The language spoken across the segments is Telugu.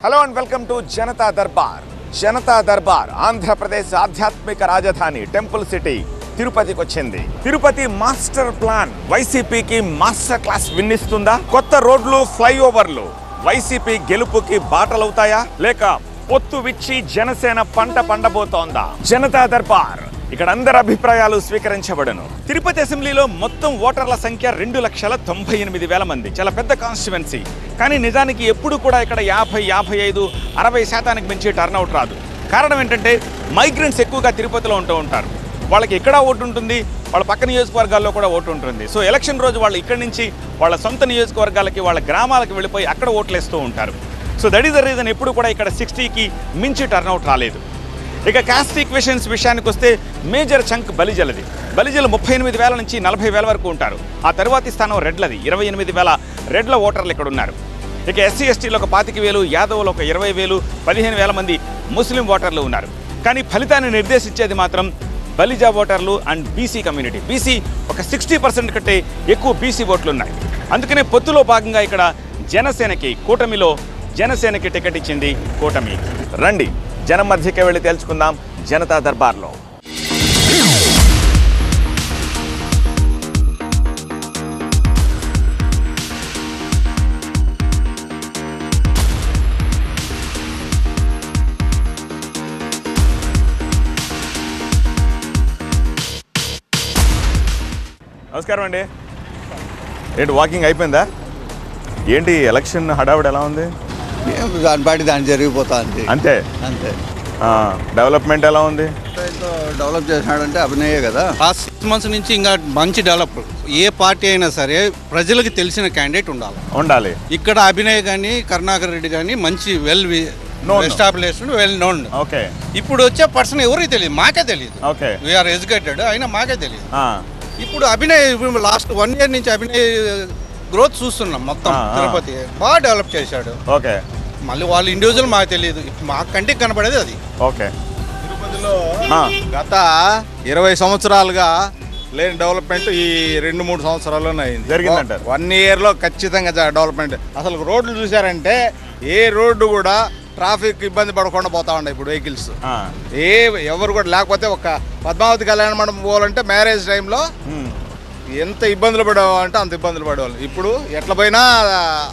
Hello and welcome to Janata Darbar. Janata Darbar Andhra Pradesh ఆధ్యాత్మిక రాజధాని టెంపుల్ సిటీ తిరుపతికి వచ్చింది. తిరుపతి మాస్టర్ ప్లాన్ వైసీపీకి మాస్టర్ క్లాస్ విన్నిస్తుందా? కొత్త రోడ్లు, ఫ్లైఓవర్లు వైసీపీ గెలుపుకి బాటలవుతాయా, లేక పొత్తు విచ్చి జనసేన పంట పండబోతోందా? జనతా దర్బార్ ఇక్కడ అందరి అభిప్రాయాలు స్వీకరించబడను. తిరుపతి అసెంబ్లీలో మొత్తం ఓటర్ల సంఖ్య 2,98,000 మంది. చాలా పెద్ద కాన్స్టిట్యువెన్సీ. కానీ నిజానికి ఎప్పుడు కూడా ఇక్కడ 50, 55, 60% మించి టర్నౌట్ రాదు. కారణం ఏంటంటే మైగ్రెంట్స్ ఎక్కువగా తిరుపతిలో ఉంటూ ఉంటారు. వాళ్ళకి ఎక్కడ ఓటు ఉంటుంది, వాళ్ళ పక్క నియోజకవర్గాల్లో కూడా ఓటు ఉంటుంది. సో ఎలక్షన్ రోజు వాళ్ళు ఇక్కడి నుంచి వాళ్ళ సొంత నియోజకవర్గాలకి, వాళ్ళ గ్రామాలకు వెళ్ళిపోయి అక్కడ ఓట్లేస్తూ ఉంటారు. So that is the reason ఎప్పుడు కూడా ఇక్కడ 60కి మించి టర్నౌట్ రాలేదు. ఇక కాస్ట్ ఈక్వేషన్స్ విషయానికి వస్తే మేజర్ చంక్ బలిజలది. బలిజలు 38,000 నుంచి 40,000 వరకు ఉంటారు. ఆ తరువాతి స్థానం రెడ్లది. 28,000 రెడ్ల ఓటర్లు ఇక్కడ ఉన్నారు. ఇక ఎస్సీ ఎస్టీలో ఒక 25,000, యాదవులు ఒక 20,000, 15,000 మంది ముస్లిం ఓటర్లు ఉన్నారు. కానీ ఫలితాన్ని నిర్దేశించేది మాత్రం బలిజా ఓటర్లు అండ్ బీసీ కమ్యూనిటీ. బీసీ ఒక 60% కంటే ఎక్కువ బీసీ ఓట్లు ఉన్నాయి. అందుకనే పొత్తులో భాగంగా ఇక్కడ కూటమిలో జనసేనకి టికెట్ ఇచ్చింది కూటమి. రండి జనం మధ్యకే వెళ్ళి తెలుసుకుందాం జనతా దర్బార్లో. నమస్కారం అండి. ఏంటి వాకింగ్ అయిపోయిందా? ఏంటి ఎలక్షన్ హడావుడి ఎలా ఉంది? దాని పాటి దాన్ని జరిగిపోతా అంతే. డెవలప్మెంట్ ఎలా ఉంది? డెవలప్ చేసినాడంటే అభినయే కదా. లాస్ట్ 6 months నుంచి ఇంకా మంచి డెవలప్. ఏ పార్టీ అయినా సరే ప్రజలకు తెలిసిన క్యాండిడేట్ ఉండాలి. ఇక్కడ అభినయ్ కానీ కరుణాకర్ రెడ్డి కానీ మంచి ఎస్టాబ్లిష్డ్ వెల్ నోన్. ఓకే. ఇప్పుడు వచ్చే పర్సన్ ఎవరికి తెలియదు, మాకే తెలియదు. ఓకే. వీఆర్ ఎడ్యుకేటెడ్ అయినా మాకే తెలియదు. ఇప్పుడు అభినయ్ లాస్ట్ 1 year నుంచి అభినయ్ గ్రోత్ చూస్తున్నాం. మొత్తం తిరుపతి బాగా డెవలప్ చేశాడు. ఓకే. మళ్ళీ వాళ్ళు ఇండివిజువల్ మాకు తెలియదు, మా కంటికి కనపడేది అది. ఓకే. తిరుపతిలో గత 20 సంవత్సరాలుగా లేని డెవలప్మెంట్ ఈ 2-3 సంవత్సరాల్లోనే అయింది. జరిగిందంట. 1 yearలో ఖచ్చితంగా డెవలప్మెంట్. అసలు రోడ్లు చూసారంటే ఏ రోడ్డు కూడా ట్రాఫిక్ ఇబ్బంది పడకుండా పోతా ఉన్నాయి ఇప్పుడు వెహికల్స్. ఎవరు కూడా లేకపోతే ఒక పద్మావతి కళ్యాణ మండపం పోవాలంటే మ్యారేజ్ టైంలో ఎంత ఇబ్బందులు పడేవాళ్ళంటే అంత ఇబ్బందులు పడేవాళ్ళు. ఇప్పుడు ఎట్లా పోయినా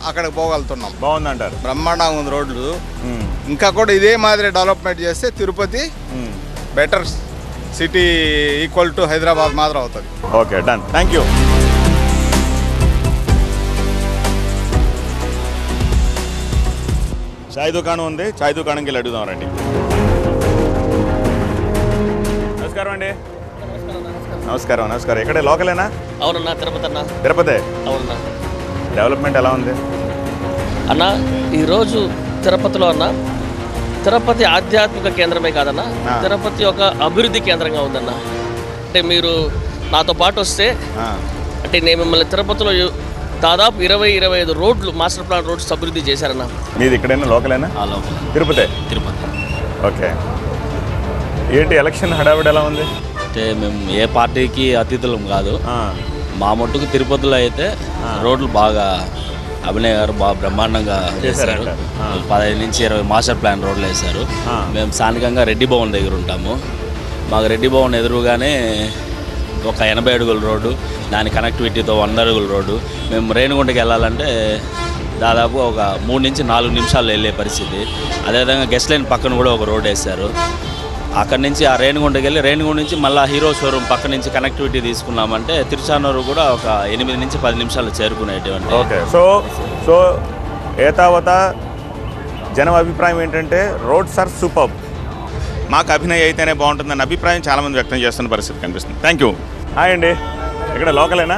అక్కడికి పోగలుగుతున్నాం. బాగుందంటారు. బ్రహ్మాండంగా ఉంది రోడ్లు. ఇంకా కూడా ఇదే మాదిరి డెవలప్మెంట్ చేస్తే Tirupati better city equal to Hyderabad మాత్రం అవుతుంది. Okay, done. Thank you. చాయ్ దుకాణం ఉంది. చాయ్ దుకాణంకి వెళ్ళి అడుగుదాం రండి. నమస్కారం అండి. నమస్కారం. నమస్కారం. ఇక్కడే లోకలేనా? అవునన్నా, తిరుపతి అన్న. తిరుపతి. అవునన్నా. డెవలప్మెంట్ ఎలా ఉంది అన్న? ఈరోజు తిరుపతిలో అన్న, తిరుపతి ఆధ్యాత్మిక కేంద్రమే కాదన్న, తిరుపతి ఒక అభివృద్ధి కేంద్రంగా ఉందన్న. అంటే మీరు నాతో పాటు వస్తే అంటే నేను మిమ్మల్ని తిరుపతిలో దాదాపు 20-25 రోడ్లు మాస్టర్ ప్లాన్ రోడ్స్ అభివృద్ధి చేశారన్న. మీది ఇక్కడైనా లోకలేనా? తిరుపతి. ఓకే. ఏంటి ఎలక్షన్ హడావిడి ఎలా ఉంది? అంటే మేము ఏ పార్టీకి అతిథులం కాదు. మా మట్టుకు తిరుపతిలో అయితే రోడ్లు బాగా అభినయ్ గారు బాగా బ్రహ్మాండంగా చేశారు. 15 నుంచి 20 మాస్టర్ ప్లాన్ రోడ్లు వేశారు. మేము స్థానికంగా రెడ్డి భవన్ దగ్గర ఉంటాము. మాకు రెడ్డి భవన్ ఎదురుగానే ఒక 80 అడుగుల రోడ్డు, దాని కనెక్టివిటీతో 100 అడుగుల రోడ్డు. మేము రేణిగుంటకి వెళ్ళాలంటే దాదాపు ఒక 3 నుంచి 4 నిమిషాలు వెళ్ళే పరిస్థితి. అదేవిధంగా గెస్ట్ లైన్ పక్కన కూడా ఒక రోడ్ వేశారు. అక్కడి నుంచి ఆ రేణిగుంటకి వెళ్ళి రేణిగుంట నుంచి మళ్ళీ హీరో షోరూమ్ పక్క నుంచి కనెక్టివిటీ తీసుకున్నామంటే తిరుచానూరు కూడా ఒక 8 నుంచి 10 నిమిషాలు చేరుకునేటువంటి. ఓకే. సో ఏతావత జనం అభిప్రాయం ఏంటంటే రోడ్స్ ఆర్ సూపర్బ్. మాకు అభినయ్ అయితేనే బాగుంటుందన్న అభిప్రాయం చాలామంది వ్యక్తం చేస్తున్న పరిస్థితి కనిపిస్తుంది. Thank you. హాయ్ అండి. ఇక్కడ లోకలేనా?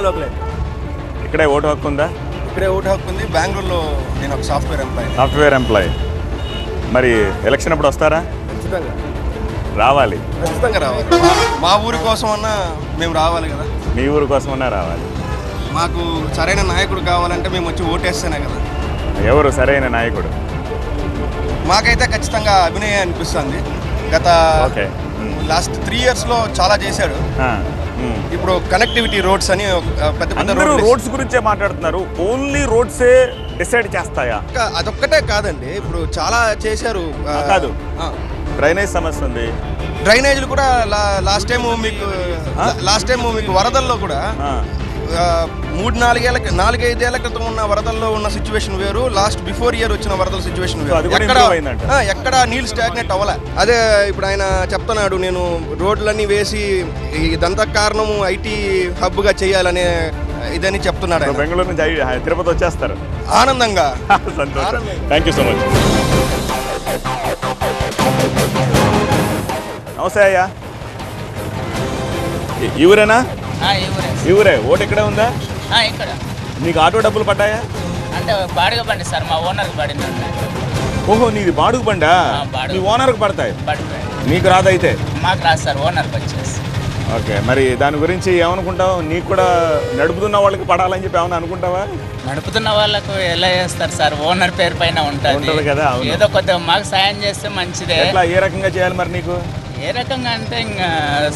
లోకలే. ఇక్కడే ఓటు హక్కు ఉందా? ఇక్కడే ఓటు హక్కు ఉంది. బెంగళూరులో నేను ఒక సాఫ్ట్వేర్ ఎంప్లాయీ. మరి ఎలక్షన్ అప్పుడు వస్తారా? ఖచ్చితంగా రావాలి. మా ఊరి కోసం అన్నా మేము రావాలి కదా. మీ ఊరి కోసమన్నా రావాలి. మాకు సరైన నాయకుడు కావాలంటే మేము వచ్చి ఓటేస్తేనే కదా. ఎవరు సరైన నాయకుడు? మాకైతే ఖచ్చితంగా అభినయ్ అనిపిస్తుంది. గత లాస్ట్ 3 yearsలో చాలా చేశాడు. ఇప్పుడు కనెక్టివిటీ రోడ్స్ అని పెద్ద పెద్ద అందరూ రోడ్స్ గురించే మాట్లాడుతున్నారు. ఓన్లీ రోడ్సే డిసైడ్ చేస్తాయా? అదొక్కటే కాదండి, ఇప్పుడు చాలా చేశారు. కాదు, డ్రైనేజ్ సమస్య ఉంది. డ్రైనేజీలు కూడా లాస్ట్ టైం మీకు వరదల్లో కూడా 3-4 ఏళ్ల క్రితం ఉన్న వరదల్లో ఉన్న సిచ్యువేషన్ వేరు, లాస్ట్ బిఫోర్ ఇయర్ వచ్చిన వరదల సిచ్యువేషన్ వేరు. ఎక్కడ నీళ్ళు స్టాగ్నేట్ అవ్వలే. అదే ఇప్పుడు ఆయన చెప్తున్నాడు, నేను రోడ్లన్నీ వేసి ఇదంతా కారణం ఐటీ హబ్ గా చేయాలనే ఇదని చెప్తున్నాడు. బెంగళూరు నుంచి తిరుపతి వచ్చేస్తారు ఆనందంగా. సంతోషం. Thank you so much. నమస్తే అయ్యా. ఈ ఊరేనా? ఈ ఊరే. ఓటు ఇక్కడే ఉందా? ఇక్కడ. నీకు ఆటో డబ్బులు పడ్డాయా? అంటే బాడుగ బండి సార్, మా ఓనర్కి పడింది. ఓహో, నీది బాడుగ బండా? మీ ఓనర్కి పడతాయి, నీకు రాదైతే? మాకు రాదు సార్, ఓనర్కి వచ్చేసి. ఓకే, మరి దాని గురించి ఏమనుకుంటావు? నీకు కూడా నడుపుతున్న వాళ్ళకి పడాలని చెప్పి ఏమన్నా అనుకుంటావా? నడుపుతున్న వాళ్ళకు ఎలా చేస్తారు సార్, ఓనర్ పేరు పైన ఉంటుంది కదా. ఏదో కొద్దిగా మాకు సాయం చేస్తే మంచిదే. ఏ రకంగా చేయాలి మరి నీకు? ఏ రకంగా అంటే ఇంకా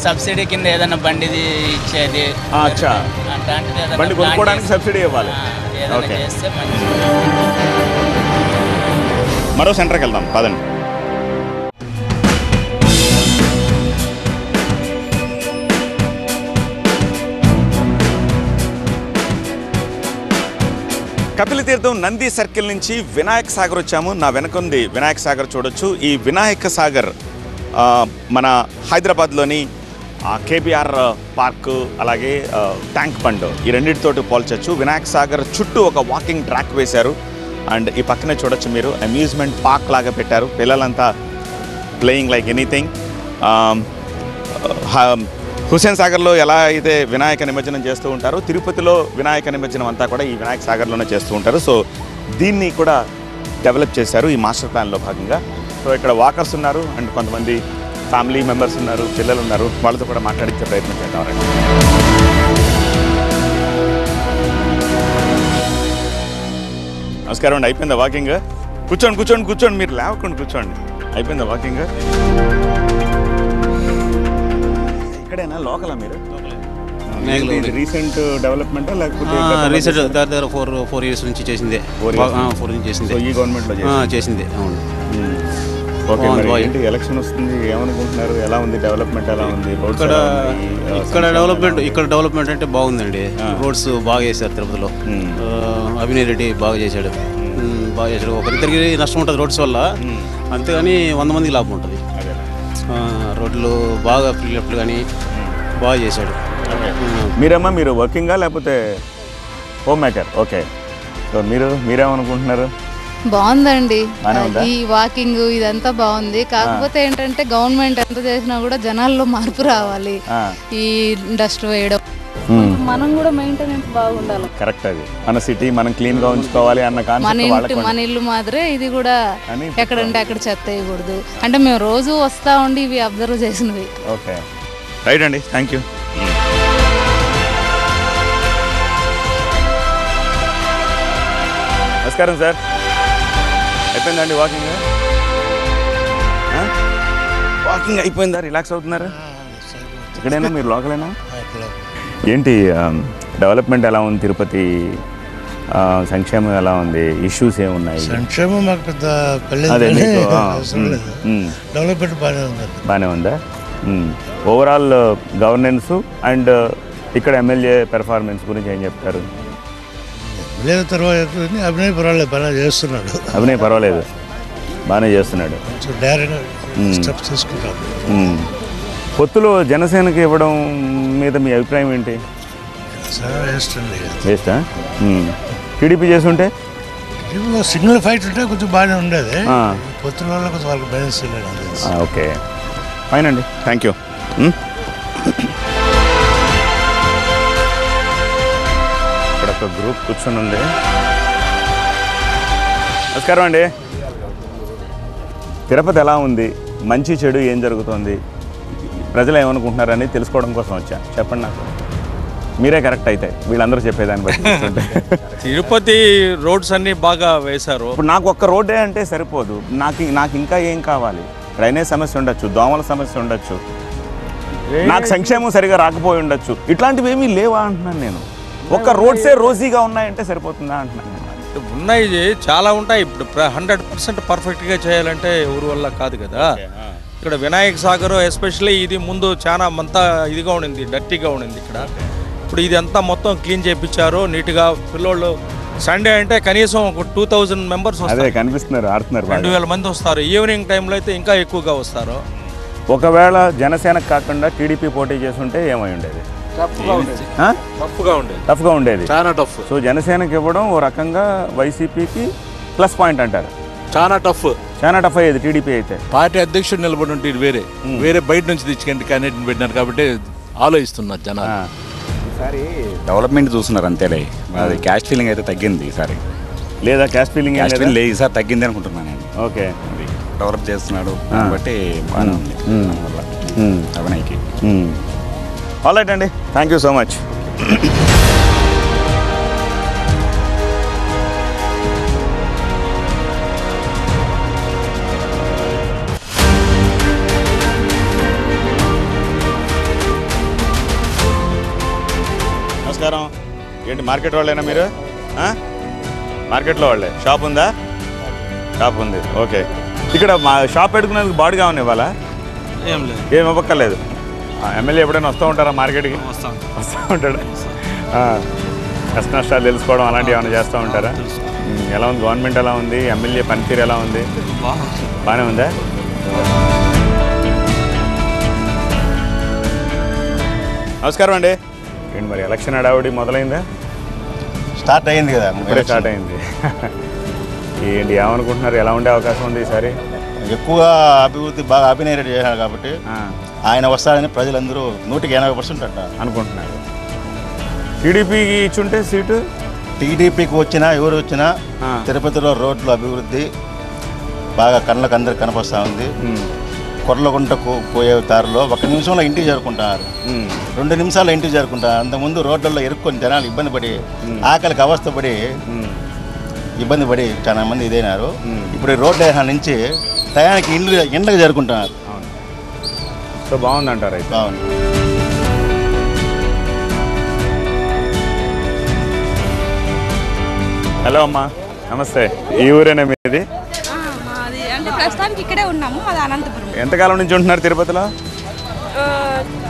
సబ్సిడీ కింద ఏదైనా బండిది ఇచ్చేది, బండి కొనుక్కోవడానికి సబ్సిడీ ఇవ్వాలి. చేస్తే మంచిది. మరో సెంటర్కి వెళ్దాం పదండి. కపిల తీర్థం నంది సర్కిల్ నుంచి వినాయక సాగర్ వచ్చాము. నా వెనకుంది వినాయక సాగర్ చూడొచ్చు. ఈ వినాయక సాగర్ మన హైదరాబాద్లోని కేబీఆర్ పార్కు అలాగే ట్యాంక్ బండ్ ఈ రెండింటితోటి పోల్చొచ్చు. వినాయక సాగర్ చుట్టూ ఒక వాకింగ్ ట్రాక్ వేశారు. అండ్ ఈ పక్కనే చూడొచ్చు మీరు అమ్యూజ్మెంట్ పార్క్ లాగా పెట్టారు. పిల్లలంతా ప్లేయింగ్ లైక్ ఎనీథింగ్. హుస్సేన్ సాగర్లో ఎలా అయితే వినాయక నిమజ్జనం చేస్తూ ఉంటారో, తిరుపతిలో వినాయక నిమజ్జనం అంతా కూడా ఈ వినాయక సాగర్లోనే చేస్తూ ఉంటారు. సో దీన్ని కూడా డెవలప్ చేశారు ఈ మాస్టర్ ప్లాన్లో భాగంగా. సో ఇక్కడ వాకర్స్ ఉన్నారు అండ్ కొంతమంది ఫ్యామిలీ మెంబర్స్ ఉన్నారు, పిల్లలు ఉన్నారు. వాళ్ళతో కూడా మాట్లాడించే ప్రయత్నం చేద్దాం. నమస్కారం అండి. అయిపోయిందా వాకింగ్? కూర్చోండి. మీరు లేవకుండా కూర్చోండి. అయిపోయిందా వాకింగ్? ఇక్కడేనా? లోకలా మీరు? రీసెంట్ డెవలప్మెంట్ లేకపోతే రీసెంట్ దగ్గర 4 years నుంచి చేసిందే. 4 నుంచి చేసింది. ఈ గవర్నమెంట్లో చేసింది. అవును. ఓకే, ఏంటి ఎలక్షన్ వస్తుంది, ఏమనుకుంటున్నారు? ఎలా ఉంది డెవలప్మెంట్? ఎలా ఉంది ఇక్కడ డెవలప్మెంట్ అంటే బాగుందండి. రోడ్స్ బాగా చేశారు తిరుపతిలో. అభినయ్ రెడ్డి బాగా చేశాడు. ఒకరిద్దరికి నష్టం ఉంటుంది రోడ్స్ వల్ల, అంతేగాని 100 మందికి లాభం ఉంటుంది. రోడ్లు బాగా ఫిల్అప్లు కానీ బాగా చేశాడు. మీరు వర్కింగా లేకపోతే హోమ్ మేకర్? ఓకే, సో మీరేమనుకుంటున్నారు? బాగుందండి ఈ వాకింగ్, ఇదంతా బాగుంది. కాకపోతే ఏంటంటే గవర్నమెంట్ ఎంత చేసినా కూడా జనాల్లో మార్పు రావాలి. ఈ డస్ట్ వేయడం, మనం కూడా మెయింటెనెన్స్ బాగుండాలి. కరెక్ట్. అది మన సిటీ మనం క్లీన్ గా ఉంచుకోవాలి అన్న కాన్సెప్ట్. మన ఇల్లు మాదిరే ఇది కూడా, ఎక్కడంటే అక్కడ చెత్త వేయకూడదు. అంటే మేము రోజు వస్తా ఉండి ఇవి అబ్జర్వ్ చేసినవి. ఓకే, రైట్ అండి, థ్యాంక్ యూ. నమస్కారం సార్. అయిపోయిందండి వాకింగ్? వాకింగ్ అయిపోయిందా? రిలాక్స్ అవుతున్నారా? ఇక్కడైనా మీరు లోకలేనా? ఏంటి డెవలప్మెంట్ ఎలా ఉంది తిరుపతి? సంక్షేమం ఎలా ఉంది? ఇష్యూస్ ఏమున్నాయి? సంక్షేమం మాకు పెద్ద డెవలప్మెంట్ బాగానే ఉందా? ఓవరాల్ గవర్నెన్స్ అండ్ ఇక్కడ ఎమ్మెల్యే పెర్ఫార్మెన్స్ గురించి ఏం చెప్తారు? లేదు, తర్వాత అభినయ్ పర్వాలేదు, బాగా చేస్తున్నాడు. అభినయ్ పర్వాలేదు, బాగానే చేస్తున్నాడు. స్టెప్స్ తీసుకుంటాం. పొత్తులో జనసేనకి ఇవ్వడం మీద మీ అభిప్రాయం ఏంటి? వేస్టా? టీడీపీ చేస్తుంటే సింగిల్ ఫైట్ ఉంటే కొంచెం బాగానే ఉండేది. పొత్తుల వల్ల కొంచెం వాళ్ళకి బ్యాలెన్స్ లేదు. ఓకే, ఫైన్ అండి, థ్యాంక్ యూ. ఇక్కడ ఒక గ్రూప్ కూర్చొని ఉంది. నమస్కారం అండి. తిరుపతి ఎలా ఉంది? మంచి చెడు ఏం జరుగుతుంది? ప్రజలు ఏమనుకుంటున్నారని తెలుసుకోవడం కోసం వచ్చా. చెప్పండి నాకు, మీరే కరెక్ట్ అయితే వీళ్ళందరూ చెప్పేదాన్ని బట్టి. తిరుపతి రోడ్స్ అన్నీ బాగా వేశారు. ఇప్పుడు నాకు ఒక్క రోడ్డే అంటే సరిపోదు. నాకు ఇంకా ఏం కావాలి? డ్రైనేజ్ సమస్య ఉండొచ్చు, దోమల సమస్య ఉండొచ్చు, నాకు సంక్షేమం సరిగా రాకపోయి ఉండొచ్చు, ఇట్లాంటివి ఏమీ లేవా అంటున్నాను నేను. ఒక్క రోడ్సే రోజీగా ఉన్నాయంటే సరిపోతుందా అంటున్నాను నేను. ఉన్నాయి, చాలా ఉంటాయి. ఇప్పుడు 100% పర్ఫెక్ట్గా చేయాలంటే ఎవరి వల్ల కాదు కదా. ఇక్కడ వినాయక సాగర్ ఎస్పెషల్లీ ఇది ముందు చాలా అంతా ఇదిగా ఉండింది, డర్టీగా ఉండింది ఇక్కడ. ఇప్పుడు ఇది అంతా మొత్తం క్లీన్ చేయించారు నీట్గా. పిల్లోళ్ళు సండే అంటే కనీసం ఒక 2000 మెంబర్స్ వస్తారు, కనిపిస్తున్నారు, ఆడుతున్నారు. 2000 మంది వస్తారు. ఈవినింగ్ టైంలో అయితే ఇంకా ఎక్కువగా వస్తారు. ఒకవేళ జనసేనకు కాకుండా టీడీపీ పోటీ చేస్తుంటే ఏమై ఉండేది? టఫ్గా ఉండేది, చాలా టఫ్. సో జనసేనకి ఇవ్వడం ఓ రకంగా వైసీపీకి ప్లస్ పాయింట్ అంటారు. చాలా టఫ్ అయ్యేది టీడీపీ అయితే. పార్టీ అధ్యక్షుడు నిలబడి ఉంటే వేరే బయట నుంచి తెచ్చుకండి క్యాండిడేట్ పెట్టినారు కాబట్టి ఆలోచిస్తున్నారు జనాలు. ఈసారి డెవలప్మెంట్ చూస్తున్నారు అంతేలే. అది క్యాస్ట్ ఫీలింగ్ అయితే తగ్గింది ఈసారి. లేదా క్యాస్ట్ ఫీలింగ్ లేదు, ఈసారి తగ్గింది అనుకుంటున్నాను నేను. ఓకే, డెవలప్ చేస్తున్నాడు కాబట్టి బాగానే ఉంది అభినయ్కి. ఆల్ రైట్ అండి, థ్యాంక్ యూ సో మచ్. నమస్కారం. ఏంటి మార్కెట్ వాళ్ళేనా మీరు? మార్కెట్లో వాళ్ళే. షాప్ ఉందా? షాప్ ఉంది, ఓకే. ఇక్కడ మా షాప్ పెట్టుకునేందుకు బాడీగా ఉన్నాయి ఇవాళ? ఏం లేదు, ఏం ఇవ్వక్కర్లేదు. ఎమ్మెల్యే ఎప్పుడైనా వస్తూ ఉంటారా మార్కెట్కి? వస్తూ ఉంటాడు. కష్ట నష్టాలు తెలుసుకోవడం అలాంటివి ఏమైనా చేస్తూ ఉంటారా? ఎలా ఉంది గవర్నమెంట్, ఎలా ఉంది ఎమ్మెల్యే పనితీరు, ఎలా ఉంది? బాగానే ఉందా? నమస్కారం అండి. ఏంటి మరి ఎలక్షన్ హడావుడి మొదలైందా? స్టార్ట్ అయింది కదా, ఇప్పుడే స్టార్ట్ అయింది. ఏంటి ఏమనుకుంటున్నారు, ఎలా ఉండే అవకాశం ఉంది ఈసారి? ఎక్కువగా అభివృద్ధి బాగా అభినయరెడ్డి చేశారు కాబట్టి ఆయన వస్తారని ప్రజలందరూ 180% అంట అనుకుంటున్నారు. టీడీపీకి ఇచ్చుంటే సీటు? టీడీపీకి వచ్చినా ఎవరు వచ్చినా తిరుపతిలో రోడ్లు అభివృద్ధి బాగా కళ్ళకు అందరికి కనపస్తూ ఉంది. కొర్లగుంటకు పోయే దారిలో 1 నిమిషంలో ఇంటికి చేరుకుంటున్నారు, 2 నిమిషాల్లో ఇంటికి చేరుకుంటారు. అంతకుముందు రోడ్లలో ఇరుక్కొని జనాలు ఇబ్బంది పడి ఆకలికి అవస్థపడి ఇబ్బంది పడి చాలా మంది ఇదైనారు. ఇప్పుడు రోడ్డు వేసిన నుంచి టయానికి ఇండ్లకు చేరుకుంటున్నారు. సో బాగుందంటారు అయితే? బాగుంది. హలో అమ్మా, నమస్తే. ఈ ఊరేనా మీది? అంటే ప్రస్తుతానికి ఇక్కడే ఉన్నాము, అది అనంతపురం. ఎంతకాలం నుంచి ఉంటున్నారు తిరుపతిలో?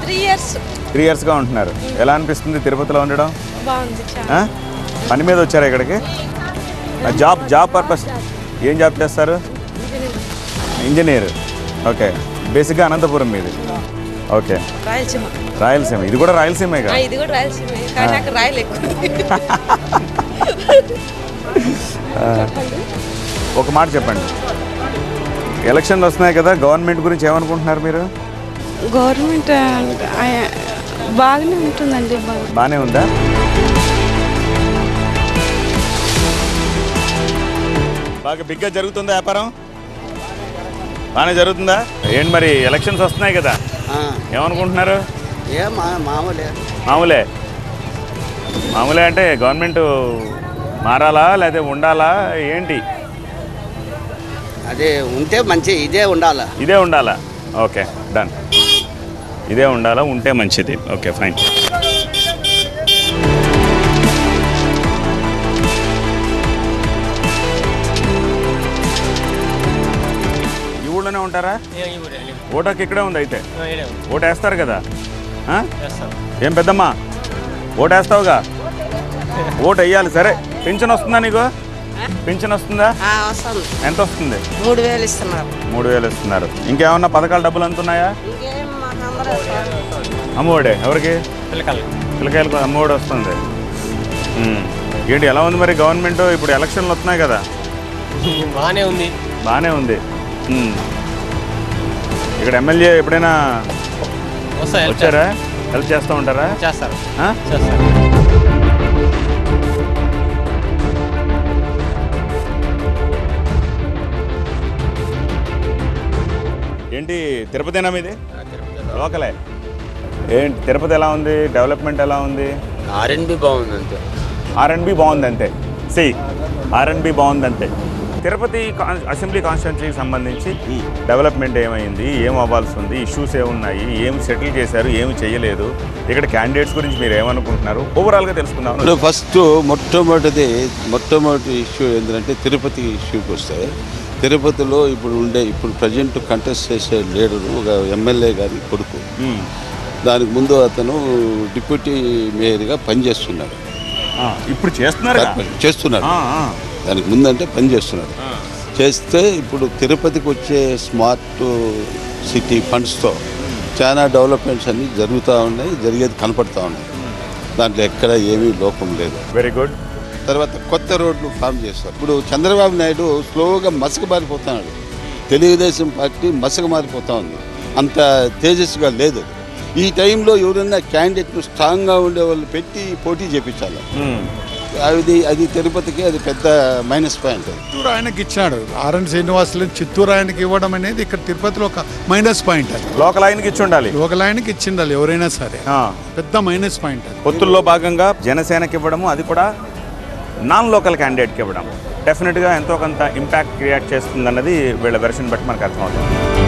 3 ఇయర్స్. 3 ఇయర్స్గా ఉంటున్నారు. ఎలా అనిపిస్తుంది తిరుపతిలో ఉండడం? బాగుంది. పని మీద వచ్చారా ఇక్కడికి? జాబ్ పర్పస్ ఏం జాబ్ చేస్తారు? ఇంజనీర్. ఓకే, బేసిక్గా అనంతపురం మీది. ఓకే, రాయలసీమ. ఇది కూడా రాయలసీమే కదా? ఇది కూడా రాయలసీమే, కానీ అక్కడ రాయలు ఎక్కువ. ఒక మాట చెప్పండి, ఎలక్షన్లు వస్తున్నాయి కదా, గవర్నమెంట్ గురించి ఏమనుకుంటున్నారు మీరు? గవర్నమెంట్ బాగానే ఉంటుందండి. బాగానే ఉందా? బాగా బిగ్గా జరుగుతుందా వ్యాపారం? బాగానే జరుగుతుందా? ఏంటి మరి ఎలక్షన్స్ వస్తున్నాయి కదా, ఏమనుకుంటున్నారు? మామూలే అంటే గవర్నమెంట్ మారాలా లేకపోతే ఉండాలా ఏంటి? అదే ఉంటే మంచి, ఇదే ఉండాలా. Okay, done. ఇదే ఉండాలా, ఉంటే మంచిది. Okay, fine. ఈ ఊళ్ళోనే ఉంటారా? ఓటాకి ఇక్కడే ఉంది అయితే? ఓటు వేస్తారు కదా? ఏం పెద్దమ్మా, ఓటు వేస్తావుగా? ఓటు వేయాలి. సరే, పింఛన్ వస్తుందా నీకు? పింఛన్ వస్తుందా? ఎంత వస్తుంది? 3000 ఇస్తున్నారు. 3000 ఇస్తున్నారు. ఇంకేమన్నా పథకాల డబ్బులు అందుతున్నాయా? అమ్మఒడే ఎవరికి? పిల్లకాయలకు అమ్మఒడి వస్తుంది. ఏంటి ఎలా ఉంది మరి గవర్నమెంట్? ఇప్పుడు ఎలక్షన్లు వస్తున్నాయి కదా? బాగానే ఉంది. ఇక్కడ ఎమ్మెల్యే ఎప్పుడైనా వచ్చారా? హెల్ప్ చేస్తూ ఉంటారా? చేస్తారు. ఏంటి తిరుపతినా మీది? లోకలే. ఏంటి తిరుపతి ఎలా ఉంది? డెవలప్మెంట్ ఎలా ఉంది? ఆర్ఎన్బి బాగుంది అంతే. ఆర్ఎన్బి బాగుంది అంతే. ఆర్ఎన్బి బాగుంది అంతే. తిరుపతి అసెంబ్లీ కాన్స్టిట్యున్సీకి సంబంధించి డెవలప్మెంట్ ఏమైంది, ఏం అవ్వాల్సి ఉంది, ఇష్యూస్ ఏమున్నాయి, ఏమి సెటిల్ చేశారు, ఏమి చేయలేదు, ఇక్కడ క్యాండిడేట్స్ గురించి మీరు ఏమనుకుంటున్నారు, ఓవరాల్గా తెలుసుకుందాం. ఫస్ట్ మొట్టమొదటి ఇష్యూ ఏంటంటే తిరుపతి ఇష్యూకి వస్తే, తిరుపతిలో ఇప్పుడు ప్రజెంట్ కంటెస్ట్ చేసే లీడరు ఒక ఎమ్మెల్యే గారి కొడుకు. దానికి ముందు అతను డిప్యూటీ మేయర్గా పనిచేస్తున్నాడు. ఇప్పుడు చేస్తున్నారు. దానికి ముందంటే పనిచేస్తున్నాడు. చేస్తే ఇప్పుడు తిరుపతికి వచ్చే స్మార్ట్ సిటీ ఫండ్స్తో చాలా డెవలప్మెంట్స్ అన్నీ జరుగుతూ ఉన్నాయి, జరిగేది కనపడుతూ ఉన్నాయి. దాంట్లో ఎక్కడ ఏమీ లోపం లేదు. Very good. తర్వాత కొత్త రోడ్లు ఫామ్ చేస్తారు. ఇప్పుడు చంద్రబాబు నాయుడు స్లోగా మసక మారిపోతున్నాడు. తెలుగుదేశం పార్టీ మసక మారిపోతూ ఉంది, అంత తేజస్సుగా లేదు. ఈ టైంలో ఎవరైనా క్యాండిడేట్ను స్ట్రాంగ్గా ఉండే వాళ్ళు పెట్టి పోటీ చేయించాలి. అది తిరుపతికి అది పెద్ద మైనస్ పాయింట్. చిత్తూరు ఆయనకి ఇచ్చాడు, ఆర్ఎన్ శ్రీనివాసులు చిత్తూరు ఆయనకి ఇవ్వడం అనేది ఇక్కడ తిరుపతిలో ఒక మైనస్ పాయింట్. అది లోకల్ ఆయనకి ఇచ్చి ఉండాలి, లోకల్ ఆయనకి ఇచ్చిండాలి ఎవరైనా సరే, పెద్ద మైనస్ పాయింట్. పొత్తుల్లో భాగంగా జనసేనకి ఇవ్వడము, అది కూడా నాన్ లోకల్ క్యాండిడేట్కి ఇవ్వడం డెఫినెట్గా ఎంతో కొంత ఇంపాక్ట్ క్రియేట్ చేస్తుందన్నది వీళ్ళ వెర్షన్ బట్టి మనకు అర్థమవుతుంది.